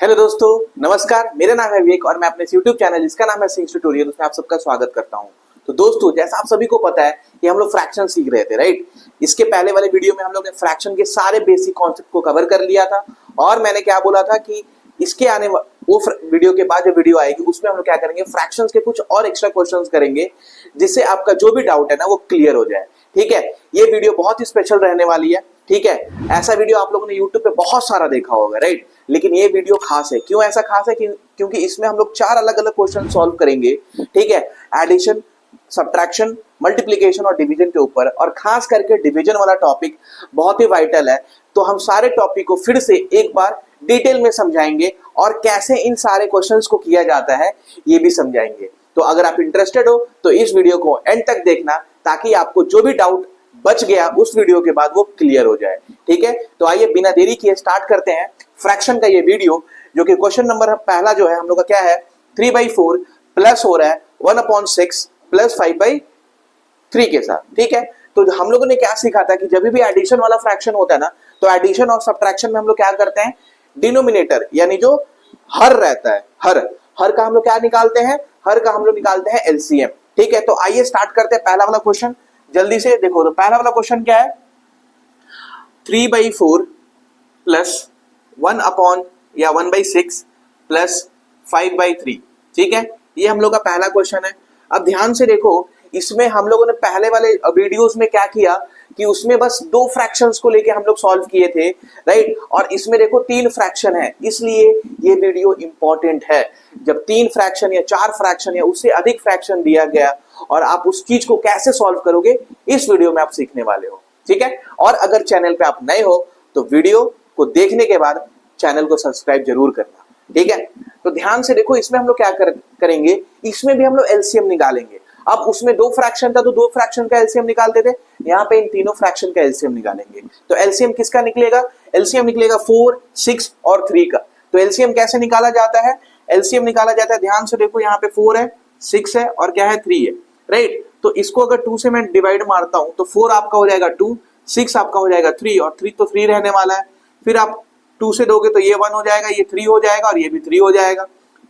Hello दोस्तों, नमस्कार। मेरा नाम है विवेक और मैं अपने YouTube चैनल जिसका नाम है सिंस ट्यूटोरियल उसमें आप सबका स्वागत करता हूं। तो दोस्तों, जैसा आप सभी को पता है कि हम लोग फ्रैक्शन सीख रहे थे, राइट। इसके पहले वाले वीडियो में हम लोग ने फ्रैक्शन के सारे बेसिक कॉन्सेप्ट को कवर कर लिया था और मैंने क्या बोला था कि इसके आने वो वीडियो के बाद जो वीडियो आएगी उसमें हम लोग क्या करेंगे, फ्रैक्शंस के कुछ और एक्स्ट्रा क्वेश्चंस करेंगे जिससे आपका जो भी डाउट है ना वो क्लियर हो जाए। ठीक है, ये वीडियो बहुत ही स्पेशल रहने वाली है। ठीक है, ऐसा वीडियो आप लोगों ने YouTube पे बहुत सारा देखा होगा, राइट। लेकिन ये वीडियो खास है। क्यों ऐसा खास है? क्योंकि इसमें हम लोग 4 अलग अलग क्वेश्चन सॉल्व करेंगे। ठीक है, एडिशन, सब्ट्रैक्शन, मल्टीप्लिकेशन और डिवीजन के ऊपर, और खास करके डिवीजन वाला टॉपिक बहुत ही वाइटल है। तो हम सारे टॉपिक को फिर से एक बार डिटेल में समझाएंगे और कैसे इन सारे क्वेश्चंस को किया जाता है ये भी समझाएंगे। तो अगर आप इंटरेस्टेड हो तो इस वीडियो को एंड तक देखना ताकि आपको जो भी डाउट बच गया उस वीडियो के बाद वो क्लियर हो जाए। ठीक है, तो आइए बिना देरी किए स्टार्ट करते हैं फ्रैक्शन का ये वीडियो, जो कि क्वेश्चन नंबर पहला जो है हम लोग का क्या है, 3/4 प्लस हो रहा है 1/6 प्लस 5/3 के साथ। ठीक है, तो हम लोगों ने क्या सीखा था कि जब भी एडिशन वाला फ्रैक्शन होता है ना, तो एडिशन और सब्ट्रैक्शन में हम लोग क्या करते हैं, डिनोमिनेटर यानी जो हर रहता है, हर का हम लोग क्या निकालते हैं, हर का हम लोग निकालते हैं एलसीएम। ठीक है, तो आइए स्टार्ट करते हैं पहला वाला क्वेश्चन। जल्दी से देखो, तो पहला वाला क्वेश्चन क्या है, 3/4 प्लस 1/6 प्लस 5/3। ठीक है, ये हम लोग का पहला क्वेश्चन है। अब ध्यान से देखो, इसमें हम लोगों ने पहले वाले वीडियोस में क्या किया कि उसमें बस 2 फ्रैक्शंस को लेके हम लोग सॉल्व किए थे, राइट। और इसमें देखो 3 फ्रैक्शन है, इसलिए ये वीडियो इंपॉर्टेंट है। जब 3 फ्रैक्शन या 4 फ्रैक्शन या उससे अधिक फ्रैक्शन दिया गया और आप उस चीज को कैसे सॉल्व करोगे, इस वीडियो में आप सीखने वाले हो। ठीक है, और अगर चैनल पे आप नए हो तो वीडियो को देखने के बाद चैनल को सब्सक्राइब जरूर करना। ठीक है, तो ध्यान से देखो, इसमें हम लोग क्या करेंगे, इसमें भी हम लोग एलसीएम निकालेंगे। अब उसमें 2 फ्रैक्शन था तो 2 फ्रैक्शन का एलसीएम निकालते थे, यहाँ पे इन तीनों फ्रैक्शन का एलसीएम निकालेंगे। तो एलसीएम किसका निकलेगा, एलसीएम निकलेगा 4, 6 और 3 का। तो एलसीएम कैसे निकाला जाता है, एलसीएम निकाला जाता है, ध्यान से देखो, यहाँ पे 4 है, 6 है और क्या है, 3 है, राइट। तो इसको अगर 2 से मैं डिवाइड मारता हूं तो 4 आपका हो जाएगा 2, 6 आपका हो जाएगा 3 और 3 तो 3 रहने वाला है। फिर आप 2 से दोगे तो ये 1 हो जाएगा, ये 3 हो जाएगा और ये भी 3 हो जाएगा।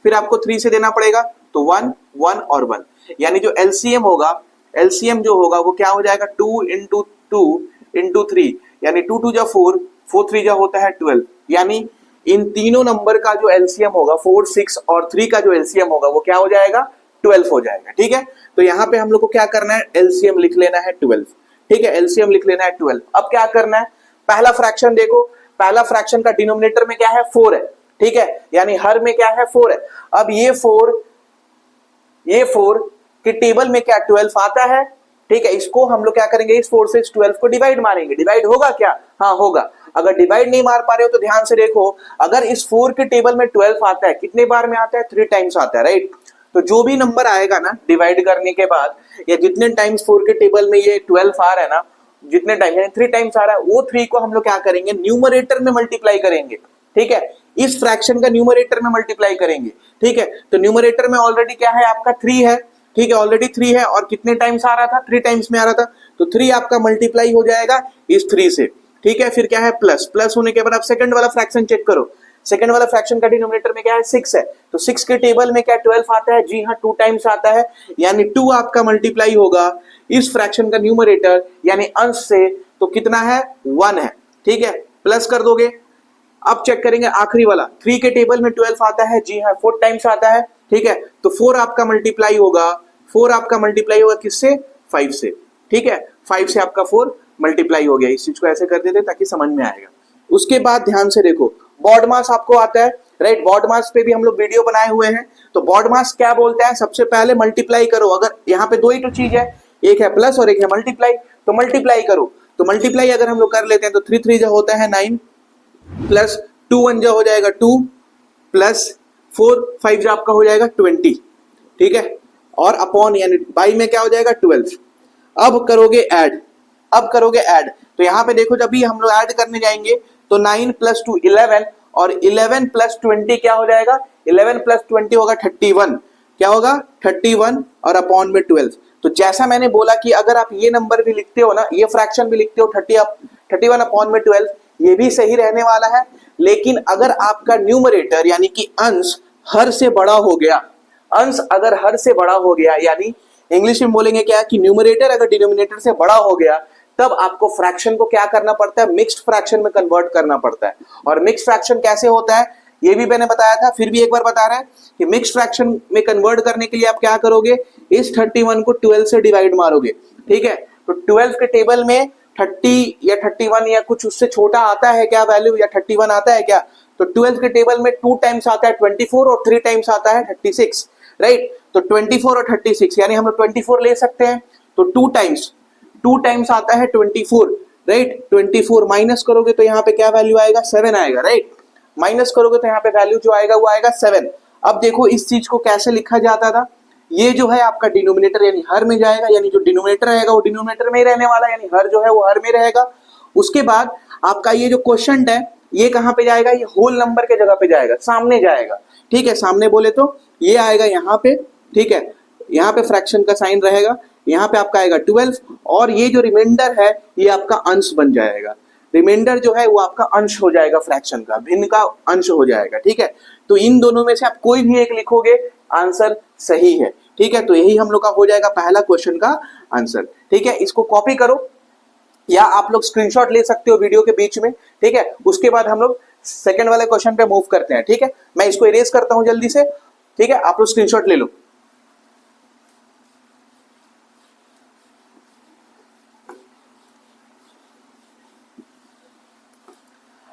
फिर आपको 3 से देना पड़ेगा तो 1, 1 और 1, यानी जो एलसीएम होगा, एलसीएम जो होगा वो क्या हो जाएगा, 2 इंटू 2 इंटू 3, यानी 2 2 जा 4, 4 3 जा होता है 12। यानी इन तीनों नंबर का जो एलसीएम होगा, 4, 6 और 3 का जो एलसीएम होगा वो क्या हो जाएगा, 12 हो जाएगा। ठीक है, तो यहाँ पे हम लोग को क्या करना है, एलसीएम लिख लेना है 12। ठीक है, एलसीएम लिख लेना है 12। अब क्या करना है, पहला फ्रैक्शन देखो, पहला फ्रैक्शन का डिनोमिनेटर में क्या है, 4 है। ठीक है, यानी हर में क्या है, 4 है। अब ये 4 के टेबल में क्या 12 आता है। ठीक है, इसको हम लोग क्या करेंगे, इस 4 से इस 12 को डिवाइड मारेंगे। डिवाइड होगा क्या, हाँ होगा। अगर डिवाइड नहीं मार पा रहे हो तो ध्यान से देखो, अगर इस 4 के टेबल में 12 आता है, कितने बार में आता है, 3 टाइम्स आता है, राइट। तो जो भी नंबर आएगा ना डिवाइड करने के बाद, या जितने टाइम्स 4 के टेबल में ये 12 आ रहा है ना, जितने टाइम यानी 3 टाइम्स आ रहा है, वो 3 को हम लोग क्या करेंगे, न्यूमरेटर में मल्टीप्लाई करेंगे। ठीक है, इस फ्रैक्शन का न्यूमरेटर में मल्टीप्लाई करेंगे। ठीक है, तो न्यूमरेटर में ऑलरेडी क्या है, आपका 3 है। ठीक है, ऑलरेडी 3 है और कितने टाइम्स आ रहा था, 3 टाइम्स में आ रहा था, तो 3 आपका मल्टीप्लाई हो जाएगा इस 3 से। ठीक है, फिर क्या है, प्लस, प्लस होने के बाद आप सेकंड वाला फ्रैक्शन चेक करो। सेकंड वाला फ्रैक्शन का डिनोमिनेटर में क्या है, 6 है, तो 6 के टेबल में क्या 12 आता है, जी हाँ 2 टाइम्स आता है, यानी 2 आपका मल्टीप्लाई होगा इस फ्रैक्शन का न्यूमरेटर यानी अंश से, तो कितना है, 1 है। ठीक है, प्लस कर दोगे। अब चेक करेंगे आखिरी वाला, 3 के टेबल में 12 आता है, जी हाँ 4 टाइम्स आता है। ठीक है, तो 4 आपका मल्टीप्लाई होगा, 4 आपका मल्टीप्लाई होगा किससे, 5 से। ठीक है, 5 से आपका 4 मल्टीप्लाई हो गया। इस चीज को ऐसे कर देते ताकि समझ में आएगा। उसके बाद ध्यान से देखो, बॉड मास आपको आता है, राइट। बॉड मास पे भी हम लोग वीडियो बनाए हुए हैं। तो बॉड मास क्या बोलता है, सबसे पहले मल्टीप्लाई करो। अगर यहाँ पे 2 ही तो चीज है, एक है प्लस और एक है मल्टीप्लाई, तो मल्टीप्लाई करो। तो मल्टीप्लाई अगर हम लोग कर लेते हैं तो 3 3 जो होता है 9, प्लस 2 1 जो हो जाएगा 2, प्लस 4 5 जो आपका हो जाएगा 20। ठीक है, और अपॉन यानी बाई में क्या हो जाएगा, 12। अब करोगे ऐड, तो यहाँ पे देखो, जब भी हम लोग ऐड करने जाएंगे तो 9 + 2 11 और 11 + 20 क्या हो जाएगा, 11 + 20 होगा 31। क्या होगा, 31 और अपॉन में 12। तो जैसा मैंने बोला कि अगर आप ये नंबर भी लिखते हो ना, ये फ्रैक्शन भी लिखते हो 31 अपॉन में 12, ये भी सही रहने वाला है। लेकिन अगर आपका न्यूमरेटर यानी कि अंश हर से बड़ा हो गया, अंश अगर हर से बड़ा हो गया, यानी इंग्लिश में बोलेंगे क्या कि न्यूमरेटर अगर डिनोमिनेटर से बड़ा हो गया, तब आपको फ्रैक्शन को क्या करना पड़ता है, मिक्स्ड फ्रैक्शन में कन्वर्ट करना पड़ता है। और मिक्स्ड फ्रैक्शन कैसे होता है ये भी मैंने बताया था, फिर भी एक बार बता रहा है कि मिक्स्ड फ्रैक्शन में कन्वर्ट करने के लिए आप क्या करोगे, इस 31 को 12 से डिवाइड मारोगे, ठीक है। तो 12 के टेबल में 30 या 31 या कुछ उससे छोटा आता है क्या वैल्यू, या 31 आता है क्या? तो 12 के टेबल में 2 टाइम्स आता है 24 और 3 टाइम्स आता है 36, राइट। तो 24 और 36 यानी हम लोग 24 ले सकते हैं, तो 2 टाइम्स आता है 24, राइट। 24 माइनस करोगे तो यहाँ पे क्या वैल्यू आएगा, 7 आएगा, राइट। माइनस करोगे तो यहाँ पे वैल्यू जो आएगा वो आएगा 7। अब देखो इस चीज को कैसे लिखा जाता था, ये जो है आपका डिनोमिनेटर यानी हर में जाएगा, यानी जो डिनोमिनेटर रहेगा वो डिनोमिनेटर में ही रहने वाला, यानी हर जो है वो हर में रहेगा। उसके बाद आपका ये जो क्वोशंट है ये कहाँ पे जाएगा, ये होल नंबर के जगह पे जाएगा, सामने जाएगा, ठीक है। सामने बोले तो ये आएगा यहाँ पे, ठीक है। यहाँ पे फ्रैक्शन का साइन रहेगा, यहाँ पे आपका आएगा 12 और ये जो रिमाइंडर है ये आपका अंश बन जाएगा। रिमाइंडर जो है वो आपका अंश हो जाएगा, फ्रैक्शन का भिन्न का अंश हो जाएगा, ठीक है। तो इन दोनों में से आप कोई भी एक लिखोगे आंसर सही है, ठीक है। तो यही हम लोग का हो जाएगा पहला क्वेश्चन का आंसर, ठीक है। इसको कॉपी करो या आप लोग स्क्रीनशॉट ले सकते हो वीडियो के बीच में, ठीक है। उसके बाद हम लोग सेकंड वाले क्वेश्चन पे मूव करते हैं, ठीक है। मैं इसको इरेज करता हूं जल्दी से, ठीक है। आप लोग स्क्रीनशॉट ले लो।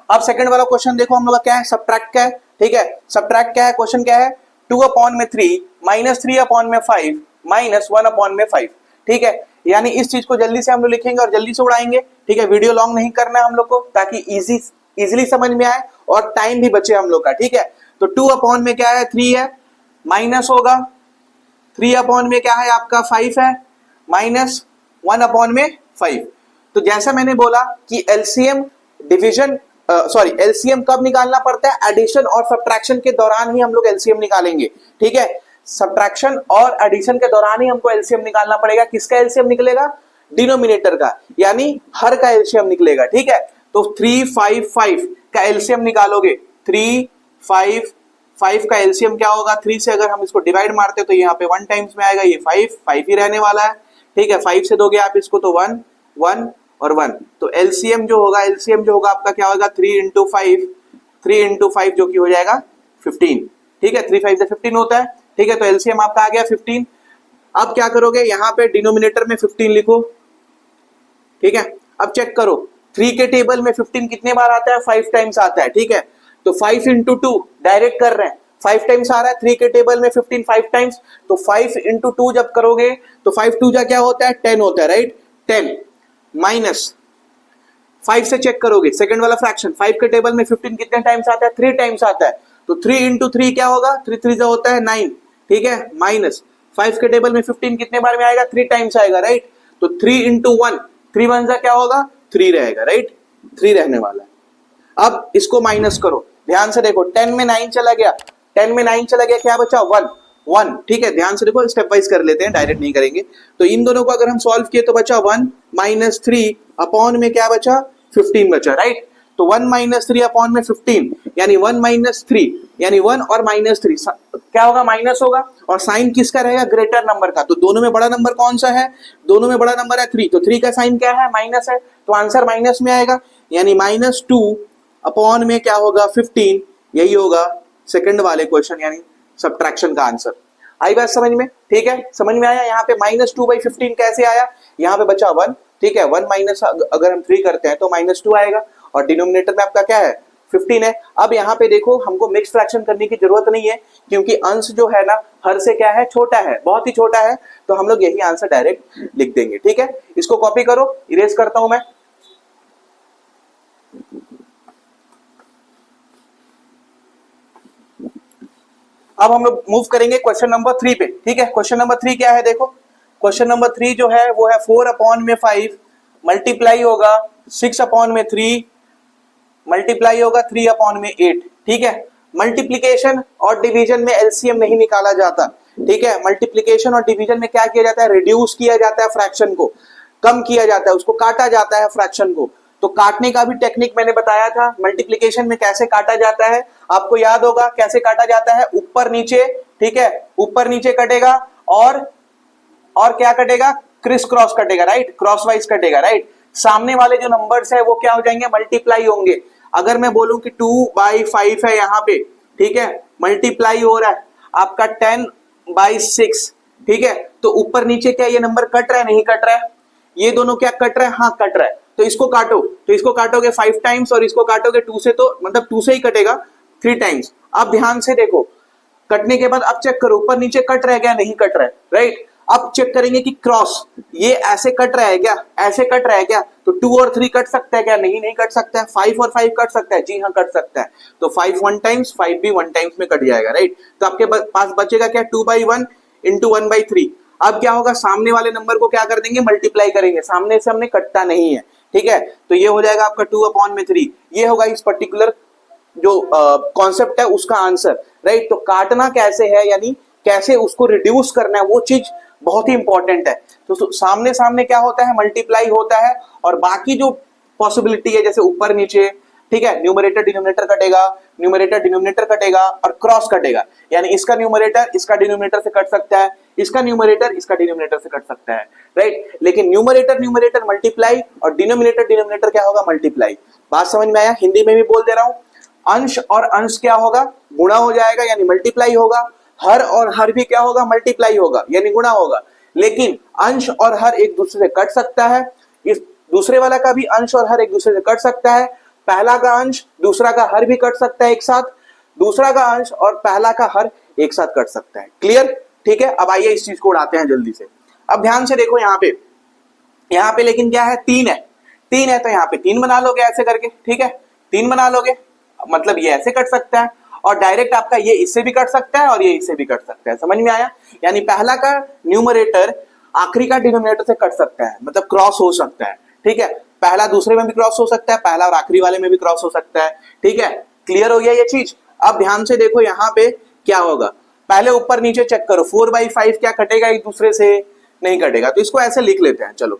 अब सेकंड वाला क्वेश्चन देखो हम लोग का क्या है, सब्ट्रैक्ट का है, ठीक है। सब्ट्रैक्ट क्या है, क्वेश्चन क्या है, 2/3 माइनस 3/5 माइनस 1/5, ठीक है। यानी इस चीज को जल्दी से हम लोग लिखेंगे और जल्दी से उड़ाएंगे, ठीक है। वीडियो लॉन्ग नहीं करना है हम लोग को, ताकि इजीली समझ में आए और टाइम भी बचे हम लोग का, ठीक है। तो 2 में क्या है, 3 है, माइनस होगा 3 में क्या है आपका 5 है, माइनस 1/5। तो जैसा मैंने बोला कि एलसीएम डिवीजन एलसीएम कब निकालना पड़ता है, एडिशन और सब्ट्रैक्शन के दौरान ही हम लोग एलसीएम निकालेंगे, ठीक है। सब्ट्रैक्शन और एडिशन के दौरान ही हमको एलसीएम निकालना पड़ेगा। किसका एलसीएम निकलेगा, डिनोमिनेटर का, यानी हर का एलसीएम निकलेगा, ठीक है। तो 355 का एलसीएम निकालोगे, 355 का एलसीएम क्या होगा, 3 से अगर हम इसको डिवाइड मारते तो यहाँ पे 1 टाइम्स में आएगा, ये 5 ही रहने वाला है, ठीक है। 5 से दोगे आप इसको तो 1 1 और 1, तो एलसीएम जो होगा आपका क्या होगा, 3 इंटू 5 जो कि हो जाएगा 15, ठीक है। 3 5 से 15 होता है, ठीक है। तो एलसीएम आपका आ गया 15। अब क्या करोगे, यहाँ पे डिनोमिनेटर में 15 लिखो, ठीक है। अब चेक करो 3 के टेबल में 15 कितने बार आता है, 5 टाइम्स आता है, ठीक है। तो 5 इंटू 2 डायरेक्ट कर रहे हैं, 5 टाइम्स आ रहा है 3 के टेबल में 15 5 टाइम्स, तो 5 इंटू 2 जब करोगे तो 5 2 जा क्या होता है, 10 होता है, राइट। 10 माइनस 5 से चेक करोगे सेकंड वाला फ्रैक्शन, 5 के टेबल में 15 कितने टाइम्स आता है, 3 टाइम्स आता है, तो 3 इंटू 3 क्या होगा, 3 3 जा होता है 9, ठीक है। माइनस 5 के टेबल में 15 कितने बार में आएगा, 3 टाइम्स आएगा, राइट। तो 3 इंटू 1, 3 1 जा क्या होगा, 3 रहेगा, राइट, 3 रहने वाला है। अब इसको माइनस करो, ध्यान से देखो, 10 में 9 चला गया, 10 में 9 चला गया, क्या बचा 1, ठीक है। ध्यान से देखो, स्टेप वाइज कर लेते हैं, डायरेक्ट नहीं करेंगे। तो इन दोनों को अगर हम सॉल्व किए तो बचा 1 माइनस 3 अपॉन में क्या बचा, 15 बचा, राइट। तो 1 माइनस 3 अपॉन में 15 यानी 1 माइनस 3 यानी 1 और माइनस 3 क्या होगा, माइनस होगा, और साइन किसका रहेगा, ग्रेटर नंबर का। तो दोनों में बड़ा नंबर कौन सा है, दोनों में बड़ा नंबर है 3, तो 3 का साइन क्या है, माइनस है, तो आंसर माइनस में आएगा, यानी -2 अपॉन में क्या होगा 15, यही होगा सेकंड वाले क्वेश्चन यानी सब्ट्रैक्शन का आंसर। आई बात समझ में, ठीक है, समझ में आया। यहाँ पे -2/15 कैसे आया, यहाँ पे बचा 1, ठीक है। 1 माइनस अगर हम 3 करते हैं तो -2 आएगा, और डिनोमिनेटर में आपका क्या है 15 है। अब यहाँ पे देखो हमको मिक्स फ्रैक्शन करने की जरूरत नहीं है, क्योंकि अंश जो है ना हर से क्या है, छोटा है, बहुत ही छोटा है, तो हम लोग यही आंसर डायरेक्ट लिख देंगे, ठीक है। इसको कॉपी करो, इरेज करता हूं मैं। अब हम लोग मूव करेंगे क्वेश्चन नंबर 3 पे, ठीक है। क्वेश्चन नंबर 3 क्या है, देखो क्वेश्चन नंबर 3 जो है वो है 4/5 मल्टीप्लाई होगा 6/3 मल्टीप्लाई होगा 3/8, ठीक है। मल्टीप्लीकेशन और डिवीजन में एलसीएम नहीं निकाला जाता, ठीक है। मल्टीप्लीकेशन और डिवीजन में क्या किया जाता है, रिड्यूस किया जाता है, फ्रैक्शन को कम किया जाता है, उसको काटा जाता है फ्रैक्शन को, तो काटने का भी टेक्निक मैंने बताया था, मल्टीप्लिकेशन में कैसे काटा जाता है आपको याद होगा कैसे काटा जाता है, ऊपर नीचे, ठीक है, ऊपर नीचे कटेगा और क्या कटेगा, क्रिस क्रॉस कटेगा, राइट, क्रॉस वाइज कटेगा, राइट। सामने वाले जो नंबर्स है वो क्या हो जाएंगे, मल्टीप्लाई होंगे। अगर मैं बोलूं कि 2/5 है यहाँ पे, ठीक है, मल्टीप्लाई हो रहा है आपका 10/6, ठीक है, तो ऊपर नीचे क्या ये नंबर कट रहा है, नहीं कट रहा है, ये दोनों क्या कट रहा है, हाँ कट रहा है, तो इसको काटो, तो इसको काटोगे 5 टाइम्स और इसको काटोगे 2 से, तो मतलब 2 से ही कटेगा 3 टाइम्स। अब ध्यान से देखो, कटने के बाद अब चेक करो ऊपर नीचे कट रहा है क्या, नहीं कट रहा है, राइट। अब चेक करेंगे कि क्रॉस ये ऐसे कट रहा है क्या, ऐसे कट रहा है क्या, तो 2 और 3 कट सकता है क्या, नहीं नहीं कट सकता है। 5 और 5 कट सकता है, जी हाँ कट सकता है, तो 5 1 टाइम्स, 5 भी 1 टाइम्स में कट जाएगा, राइट। तो आपके पास बचेगा क्या, 2/1 इंटू 1/3। अब क्या होगा, सामने वाले नंबर को क्या कर देंगे, मल्टीप्लाई करेंगे, सामने से हमने कटता नहीं है, ठीक है, तो ये हो जाएगा आपका 2/3। ये होगा इस पर्टिकुलर जो कॉन्सेप्ट है उसका आंसर, राइट। तो काटना कैसे है, यानी कैसे उसको रिड्यूस करना है, वो चीज बहुत ही इंपॉर्टेंट है। तो सामने सामने क्या होता है, मल्टीप्लाई होता है, और बाकी जो पॉसिबिलिटी है जैसे ऊपर नीचे, ठीक है, न्यूमरेटर डिनोमिनेटर कटेगा, न्यूमरेटर डिनोमिनेटर कटेगा और क्रॉस कटेगा, यानी इसका न्यूमरेटर इसका डिनोमिनेटर से कट सकता है, इसका न्यूमरेटर इसका डिनोमिनेटर से कट सकता है, राइट। लेकिन न्यूमरेटर न्यूमरेटर मल्टीप्लाई और डिनोमिनेटर डिनोमिनेटर क्या होगा, मल्टीप्लाई। बात समझ में आया, हिंदी में भी बोल दे रहा हूं, अंश और अंश क्या होगा, गुणा हो जाएगा, यानी मल्टीप्लाई होगा। हर और हर भी क्या होगा, मल्टीप्लाई होगा, यानी गुणा होगा। लेकिन अंश और हर एक दूसरे से कट सकता है, इस दूसरे वाला का भी अंश और हर एक दूसरे से कट सकता है। पहला का अंश दूसरा का हर भी कट सकता है एक साथ, दूसरा का अंश और पहला का हर एक साथ कट सकता है। क्लियर, ठीक है। अब आइए इस चीज को उड़ाते हैं जल्दी से। अब ध्यान से देखो यहाँ पे लेकिन क्या है, 3 है, 3 है, तो यहाँ पे 3 बना लोगे ऐसे करके, ठीक है, 3 बना लोगे, मतलब ये ऐसे कट सकता है, और डायरेक्ट आपका ये इससे भी कट सकता है और ये इससे भी कट सकता है। समझ में आया, यानी पहला का न्यूमरेटर आखिरी का डिनोमिनेटर से कट सकता है, मतलब क्रॉस हो सकता है, ठीक है, पहला दूसरे में भी क्रॉस हो सकता है, पहला और आखिरी वाले में भी क्रॉस हो सकता है, ठीक है। क्लियर हो गया ये चीज। अब ध्यान से देखो यहाँ पे क्या होगा, पहले ऊपर नीचे चेक करो, 4/5 क्या कटेगा एक दूसरे से, नहीं कटेगा, तो इसको ऐसे लिख लेते हैं। चलो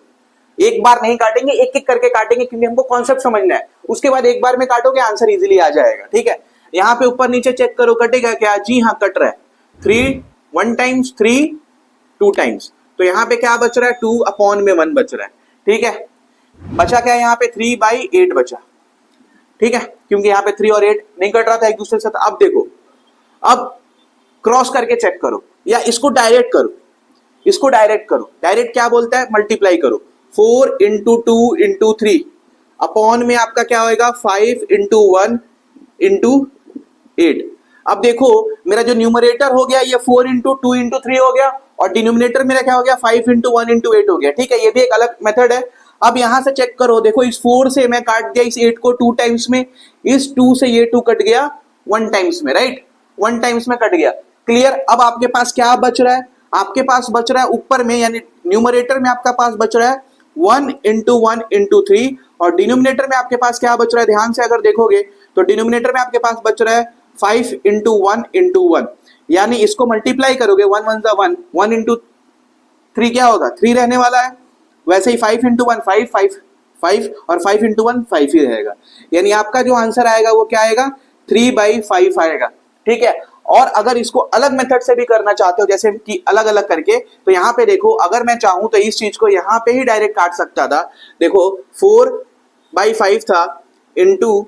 एक बार नहीं काटेंगे, एक एक करके काटेंगे, क्योंकि हमको कॉन्सेप्ट समझना है, उसके बाद एक बार में काटोगे आंसर इजीली आ जाएगा, ठीक है। यहाँ पे ऊपर नीचे चेक करो, कटेगा क्या, जी हाँ कट रहा है, 3 1 टाइम्स, 3 2 टाइम्स, तो यहाँ पे क्या बच रहा है, 2/1 बच रहा है, ठीक है। बचा क्या यहाँ पे, 3/8 बचा, ठीक है, क्योंकि यहाँ पे 3 और 8 नहीं कट रहा था एक दूसरे से। अब देखो, अब क्रॉस करके चेक करो, या इसको डायरेक्ट करो, इसको डायरेक्ट करो, डायरेक्ट क्या बोलता है, मल्टीप्लाई करो, 4 इंटू 2 इंटू 3 अपॉन में आपका क्या होगा, 5 इंटू 1 इंटू 8। अब देखो मेरा जो न्यूमरेटर हो गया ये 4 इंटू 2 इंटू 3 हो गया, और डिनोमिनेटर मेरा क्या हो गया, 5 इंटू 1 इंटू 8 हो गया, ठीक है, ये भी एक अलग मेथड है। अब यहां से चेक करो, देखो इस 4 से मैं काट दिया इस 8 को 2 टाइम्स में, इस 2 से ये 2 कट गया 1 टाइम्स में, राइट, 1 टाइम्स में कट गया। क्लियर। अब आपके पास क्या बच रहा है, आपके पास बच रहा है ऊपर में, यानी न्यूमरेटर में आपका पास बच रहा है 1 इंटू 1 इंटू 3, और डिनोमिनेटर में आपके पास क्या बच रहा है, ध्यान से अगर देखोगे तो डिनोमिनेटर में आपके पास बच रहा है 5 इंटू 1 इंटू 1, यानी इसको मल्टीप्लाई करोगे 1 1 1, 1 इंटू 3 क्या होगा, 3 रहने वाला है, वैसे ही 5 इंटू 1 5 5 5, और 5 इंटू 1 5 ही रहेगा, यानी आपका जो आंसर आएगा वो क्या आएगा, 3/5 आएगा, ठीक है। और अगर इसको अलग मेथड से भी करना चाहते हो, जैसे कि अलग अलग करके, तो यहाँ पे देखो, अगर मैं चाहूं तो इस चीज को यहाँ पे ही डायरेक्ट काट सकता था। देखो 4/5 था इंटू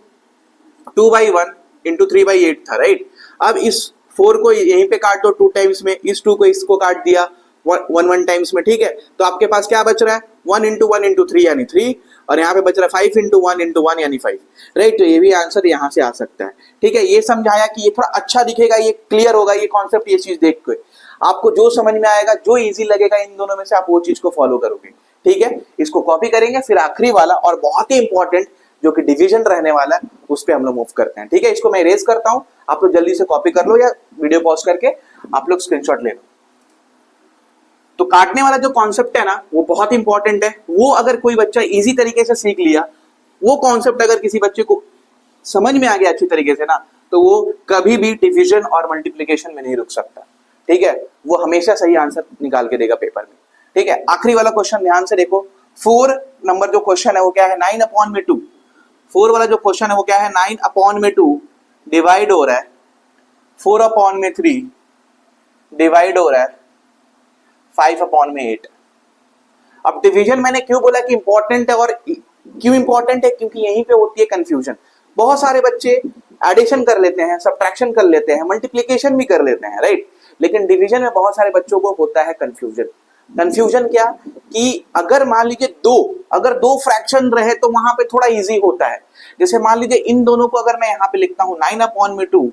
2/1 इंटू 3/8 था, राइट। अब इस 4 को यहीं पे काट दो 2 टाइम्स में, इस 2 को इसको काट दिया 1 टाइम्स में, ठीक है, तो आपके पास क्या बच रहा है, 1 इंटू 1 इंटू 3 यानी 3, और यहाँ पे बच रहा है 5 इंटू 1 इंटू 1 यानी 5, राइट। तो ये भी आंसर यहाँ से आ सकता है, ठीक है। ये समझाया कि ये थोड़ा अच्छा दिखेगा, ये क्लियर होगा ये कॉन्सेप्ट, ये चीज देख के आपको जो समझ में आएगा, जो इजी लगेगा इन दोनों में से, आप वो चीज को फॉलो करोगे, ठीक है। इसको कॉपी करेंगे, फिर आखिरी वाला और बहुत ही इंपॉर्टेंट जो कि डिवीजन रहने वाला है, उस पर हम लोग मूव करते हैं, ठीक है। इसको मैं इरेज करता हूं, आप लोग जल्दी से कॉपी कर लो, या वीडियो पॉज करके आप लोग स्क्रीनशॉट ले लो। तो काटने वाला जो कॉन्सेप्ट है ना, वो बहुत इंपॉर्टेंट है। वो अगर कोई बच्चा इजी तरीके से सीख लिया, वो कॉन्सेप्ट अगर किसी बच्चे को समझ में आ गया अच्छी तरीके से ना, तो वो कभी भी डिवीजन और मल्टीप्लिकेशन में नहीं रुक सकता, ठीक है। वो हमेशा सही आंसर निकाल के देगा पेपर में, ठीक है। आखिरी वाला क्वेश्चन ध्यान से देखो, 4 नंबर जो क्वेश्चन है वो क्या है 9/2। 4 वाला जो क्वेश्चन है वो क्या है 9/2 डिवाइड हो रहा है 4/3 डिवाइड हो रहा है 5/8। अब डिवीजन मैंने क्यों बोला कि इंपॉर्टेंट है, और क्यों इंपॉर्टेंट है, क्योंकि यहीं पे होती है कंफ्यूजन। बहुत सारे बच्चे एडिशन कर लेते हैं, सब्ट्रैक्शन कर लेते हैं, मल्टीप्लिकेशन भी कर लेते हैं, राइट। लेकिन डिवीजन में बहुत सारे बच्चों को होता है कंफ्यूजन। कंफ्यूजन क्या कि अगर मान लीजिए अगर दो फ्रैक्शन रहे तो वहां पे थोड़ा इजी होता है। जैसे मान लीजिए इन दोनों को अगर मैं यहाँ पे लिखता हूँ 9/2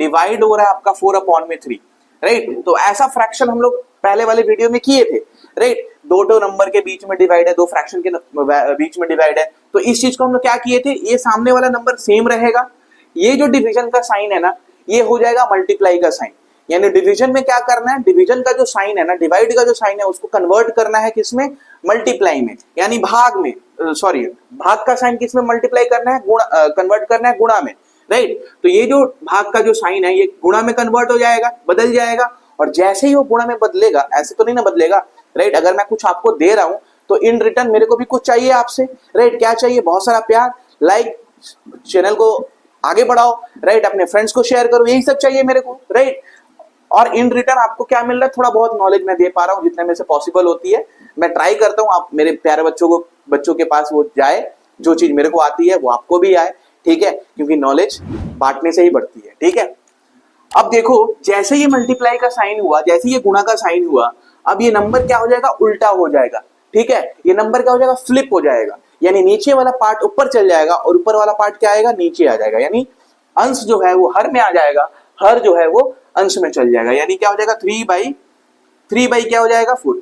डिवाइड हो रहा है आपका 4/3, राइट। तो ऐसा फ्रैक्शन हम लोग पहले वाले वीडियो में किए थे, राइट। दो नंबर के बीच में डिवाइड है, दो फ्रैक्शन के बीच में डिवाइड है। तो इस चीज को हम लोग क्या किए थे, ये सामने वाला नंबर सेम रहेगा, ये जो डिवीजन का साइन है ना ये हो जाएगा मल्टीप्लाई का साइन। यानी डिवीजन में क्या करना है, डिवीजन का जो साइन है ना, डिवाइड का जो साइन है उसको कन्वर्ट करना है किसमें, मल्टीप्लाई में, यानी भाग में। सॉरी, भाग का साइन किसमें मल्टीप्लाई करना है, गुणा, कन्वर्ट करना है गुणा में, राइट। तो ये जो भाग का जो साइन है ये गुणा में कन्वर्ट हो जाएगा, बदल जाएगा। और जैसे ही वो गुणा में बदलेगा, ऐसे तो नहीं ना बदलेगा, राइट। अगर मैं कुछ आपको दे रहा हूं तो इन रिटर्न मेरे को भी कुछ चाहिए आपसे, राइट। क्या चाहिए, बहुत सारा प्यार, लाइक, चैनल को आगे बढ़ाओ, राइट, अपने फ्रेंड्स को शेयर करो, यही सब चाहिए मेरे को, राइट। और इन रिटर्न आपको क्या मिल रहा है, थोड़ा बहुत नॉलेज मैं दे पा रहा हूँ, जितने में से पॉसिबल होती है मैं ट्राई करता हूँ आप मेरे प्यारे बच्चों के पास वो जाए, जो चीज मेरे को आती है वो आपको भी आए, ठीक है, क्योंकि नॉलेज बांटने से ही बढ़ती है, ठीक है। अब देखो जैसे ये मल्टीप्लाई का साइन हुआ, जैसे ये गुणा का साइन हुआ, अब ये नंबर क्या हो जाएगा, उल्टा हो जाएगा, ठीक है। ये नंबर क्या हो जाएगा, फ्लिप हो जाएगा, यानी नीचे वाला पार्ट ऊपर चल जाएगा और ऊपर वाला पार्ट क्या आएगा, नीचे आ जाएगा। यानी अंश जो है वो हर में आ जाएगा, हर जो है वो अंश में चल जाएगा। यानी क्या हो जाएगा, 3/3 क्या हो जाएगा, 4।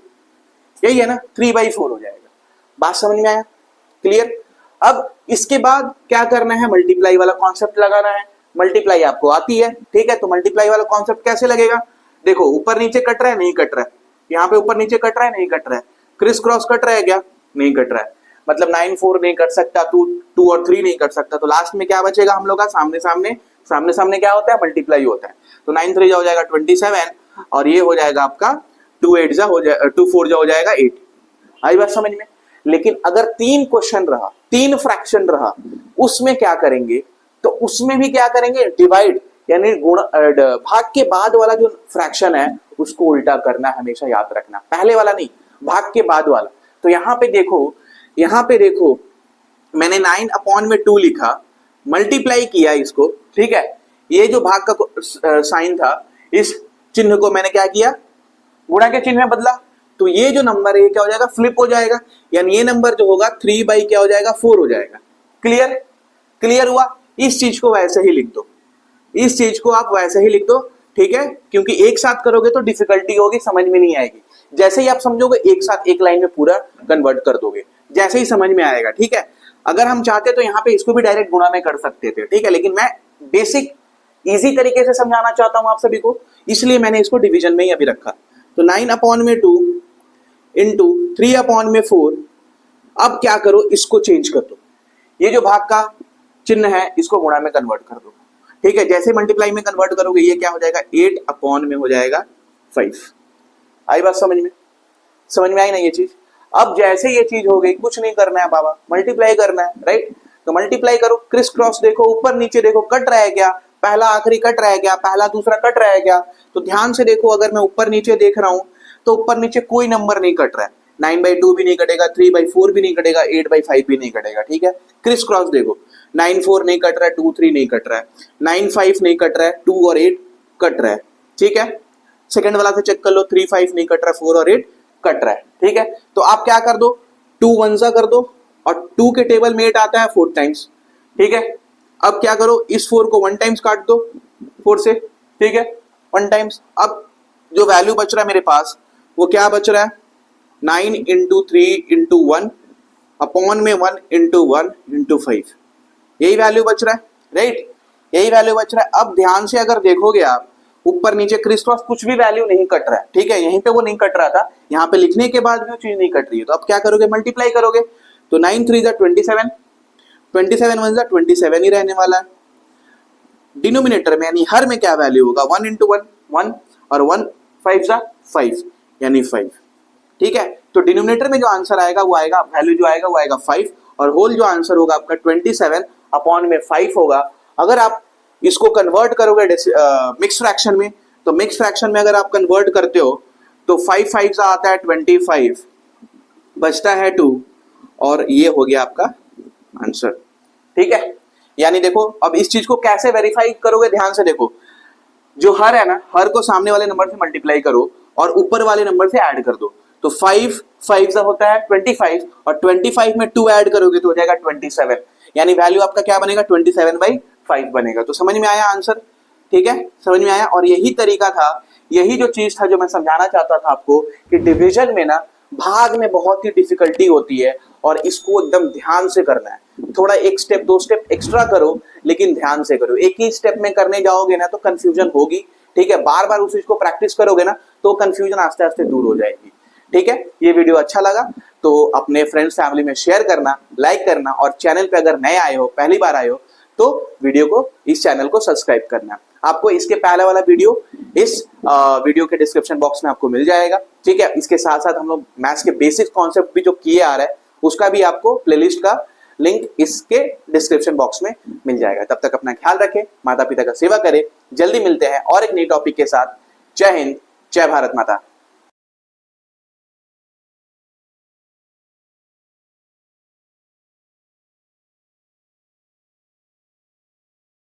यही है ना, 3/4 हो जाएगा। बात समझ में आया, क्लियर। अब इसके बाद क्या करना है, मल्टीप्लाई वाला कॉन्सेप्ट लगाना है। मल्टीप्लाई आपको आती है, ठीक है। तो मल्टीप्लाई वाला कॉन्सेप्ट कैसे लगेगा, देखो ऊपर नीचे कट रहा है, नहीं कट रहा है, यहाँ पे ऊपर नीचे कट रहा है, नहीं कट रहा है, क्रिस क्रॉस कट रहा है क्या, नहीं कट रहा है, मतलब 9 4 नहीं कट सकता, 2 और 3 नहीं कट सकता। तो लास्ट में क्या बचेगा हम लोग का, सामने सामने क्या होता है, मल्टीप्लाई होता है। तो 9 3 हो जाएगा 27 और ये हो जाएगा आपका 2 8 2 4 हो जाएगा 8। आई बात समझ में। लेकिन अगर 3 क्वेश्चन रहा, 3 फ्रैक्शन रहा, उसमें क्या करेंगे, तो उसमें भी क्या करेंगे, डिवाइड, यानी गुण, भाग के बाद वाला जो फ्रैक्शन है उसको उल्टा करना, हमेशा याद रखना, पहले वाला नहीं, भाग के बाद वाला। तो यहाँ पे देखो मैंने 9/2 लिखा, मल्टीप्लाई किया इसको, ठीक है। ये जो भाग का साइन था, इस चिन्ह को मैंने क्या किया, गुणा के चिन्ह में बदला। तो ये जो नंबर है क्या हो जाएगा, फ्लिप हो जाएगा, यानी ये नंबर जो होगा 3 क्या हो जाएगा, 4 हो जाएगा। क्लियर हुआ। इस चीज को वैसे ही लिख दो, इस चीज को आप वैसे ही लिख दो, ठीक है, क्योंकि एक साथ करोगे तो डिफिकल्टी होगी, समझ में नहीं आएगी। जैसे ही आप समझोगे एक साथ एक लाइन में पूरा कन्वर्ट कर दोगे, जैसे ही समझ में आएगा, ठीक है। अगर हम चाहते तो यहाँ पे इसको भी डायरेक्ट गुणा में कर सकते थे, ठीक है, लेकिन मैं बेसिक इजी तरीके से समझाना चाहता हूं आप सभी को, इसलिए मैंने इसको डिवीजन में ही अभी रखा। तो 9/2 इंटू 3/4। अब क्या करो, इसको चेंज कर दो, ये जो भाग का चिन्ह है इसको गुणा में कन्वर्ट कर दो, ठीक है। जैसे मल्टीप्लाई में कन्वर्ट करोगे ये क्या हो जाएगा, 8 हो जाएगा 5। आई बात समझ में आई ना ये चीज। अब जैसे ये चीज हो गई, कुछ नहीं करना है बाबा, मल्टीप्लाई करना है, राइट। तो मल्टीप्लाई करो, क्रिस क्रॉस देखो, ऊपर नीचे देखो, कट रहा है क्या, पहला आखिरी कट रहा है क्या, पहला दूसरा कट रहा है क्या। तो ध्यान से देखो, अगर मैं ऊपर नीचे देख रहा हूं तो ऊपर नीचे कोई नंबर नहीं कट रहा है, 9/2 भी नहीं कटेगा, 3/4 भी नहीं कटेगा, 8/5 भी नहीं कटेगा, ठीक है। क्रिस क्रॉस देखो, 9 4 नहीं कट रहा है, 2 3 नहीं कट रहा है, 9 5 नहीं कट रहा है, 2 और 8 कट रहा है, ठीक है। सेकंड वाला से चेक कर लो, 3 5 नहीं कट रहा है, 4 और 8 कट रहा है, ठीक है। तो आप क्या कर दो, 2 1 कर दो, और 2 के टेबल में 8 आता है 4 टाइम्स, ठीक है। अब क्या करो, इस 4 को 1 टाइम्स काट दो 4 से, ठीक है, 1 टाइम्स। अब जो वैल्यू बच रहा है मेरे पास वो क्या बच रहा है, 9 इंटू 3 इंटू 1 अपॉन में 1 इंटू 1 इंटू 5, यही वैल्यू बच रहा है, राइट, यही वैल्यू बच रहा है। अब ध्यान से अगर देखोगे आप, ऊपर नीचे क्रिस क्रॉस कुछ भी वैल्यू नहीं कट रहा है, ठीक है, यहीं पे वो नहीं कट रहा था, यहाँ पे लिखने के बाद भी वो चीज नहीं कट रही है। तो अब क्या करोगे, मल्टीप्लाई करोगे, तो 9 3 27, 27 1 27 ही रहने वाला है। डिनोमिनेटर में यानी हर में क्या वैल्यू होगा, 1 इंटू 1 1 और 1 5 5 यानी 5, ठीक है। तो डिनोमिनेटर में जो आंसर आएगा वो आएगा, वैल्यू जो आएगा वो आएगा 5, और होल जो आंसर होगा आपका 27 अपॉन में 5 होगा। अगर आप इसको कन्वर्ट करोगे मिक्स फ्रैक्शन में, तो मिक्स फ्रैक्शन में अगर आप कन्वर्ट करते हो तो 5 5 आता है 25, बचता है 2, और ये हो गया आपका आंसर। ठीक है, यानी देखो अब इस चीज को कैसे वेरीफाई करोगे, ध्यान से देखो, जो हर है ना, हर को सामने वाले नंबर से मल्टीप्लाई करो और ऊपर वाले नंबर से ऐड कर दो। तो 5 5 से होता है 25, और 25 में 2 ऐड करोगे तो हो जाएगा 27, यानी वैल्यू आपका क्या बनेगा 27/5 बनेगा। तो समझ में आया आंसर? ठीक है, समझ में आया। और यही तरीका था, यही जो चीज था जो मैं समझाना चाहता था आपको, कि डिवीजन में ना भाग में बहुत ही डिफिकल्टी होती है, और इसको एकदम ध्यान से करना है। थोड़ा एक स्टेप 2 स्टेप एक्स्ट्रा करो, लेकिन ध्यान से करो। एक ही स्टेप में करने जाओगे ना तो कंफ्यूजन होगी। ठीक है, बार बार उस चीज को प्रैक्टिस करोगे ना तो कंफ्यूजन आस्ते आस्ते दूर हो जाएगी। ठीक है, ये वीडियो अच्छा लगा तो अपने फ्रेंड्स फैमिली में शेयर करना, लाइक करना, और चैनल पे अगर नए आए हो, पहली बार आए हो, तो वीडियो को, इस चैनल को सब्सक्राइब करना। आपको इसके पहले वाला वीडियो इस वीडियो के डिस्क्रिप्शन बॉक्स में आपको मिल जाएगा। ठीक है, इसके साथ साथ हम लोग मैथ्स के बेसिक कॉन्सेप्ट भी जो किए आ रहा है उसका भी आपको प्लेलिस्ट का लिंक इसके डिस्क्रिप्शन बॉक्स में मिल जाएगा। तब तक अपना ख्याल रखें, माता पिता का सेवा करें। जल्दी मिलते हैं और एक नई टॉपिक के साथ। जय हिंद, जय भारत माता।